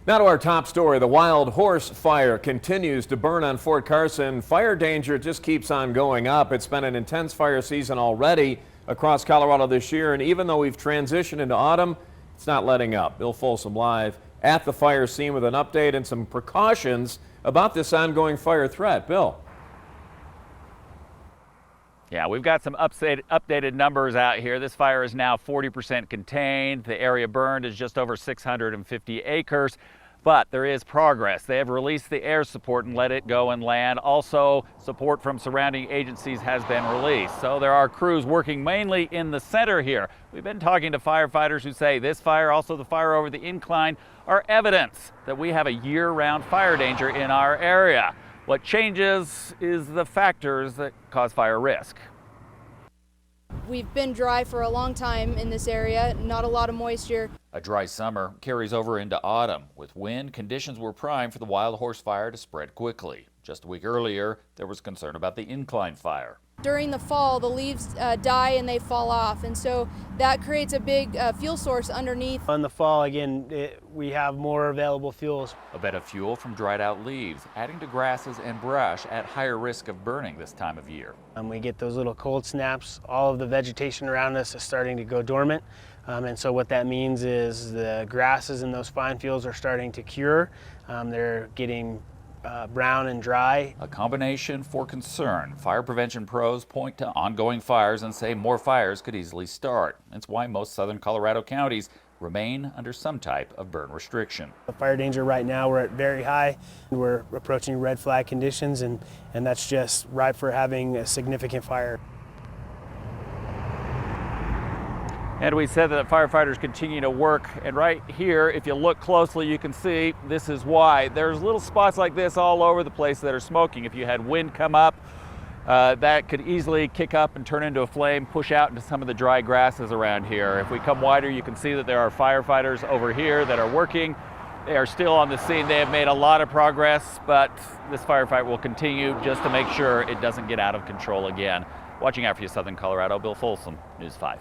Now to our top story. The wild horse fire continues to burn on Fort Carson. Fire danger just keeps on going up. It's been an intense fire season already across Colorado this year, and even though we've transitioned into autumn, it's not letting up. Bill Folsom live at the fire scene with an update and some precautions about this ongoing fire threat. Bill. Yeah, we've got some updated numbers out here. This fire is now 40% contained. The area burned is just over 650 acres, but there is progress. They have released the air support and let it go and land. Also, support from surrounding agencies has been released. So there are crews working mainly in the center here. We've been talking to firefighters who say this fire, also the fire over the incline, are evidence that we have a year-round fire danger in our area. What changes is the factors that cause fire risk. We've been dry for a long time in this area, not a lot of moisture. A dry summer carries over into autumn. With wind, conditions were primed for the wild horse fire to spread quickly. Just a week earlier, there was concern about the incline fire. During the fall, the leaves die and they fall off, and so that creates a big fuel source underneath. In the fall, again, we have more available fuels. A bed of fuel from dried out leaves, adding to grasses and brush at higher risk of burning this time of year. We get those little cold snaps. All of the vegetation around us is starting to go dormant. And so what that means is the grasses in those fine fields are starting to cure. They're getting brown and dry. A combination for concern. Fire prevention pros point to ongoing fires and say more fires could easily start. That's why most southern Colorado counties remain under some type of burn restriction. The fire danger right now, we're at very high. We're approaching red flag conditions, and that's just ripe for having a significant fire. And we said that firefighters continue to work, and right here, if you look closely, you can see this is why. There's little spots like this all over the place that are smoking. If you had wind come up, that could easily kick up and turn into a flame, push out into some of the dry grasses around here. If we come wider, you can see that there are firefighters over here that are working. They are still on the scene. They have made a lot of progress, but this firefight will continue just to make sure it doesn't get out of control again. Watching out for you, Southern Colorado, Bill Folsom, News 5.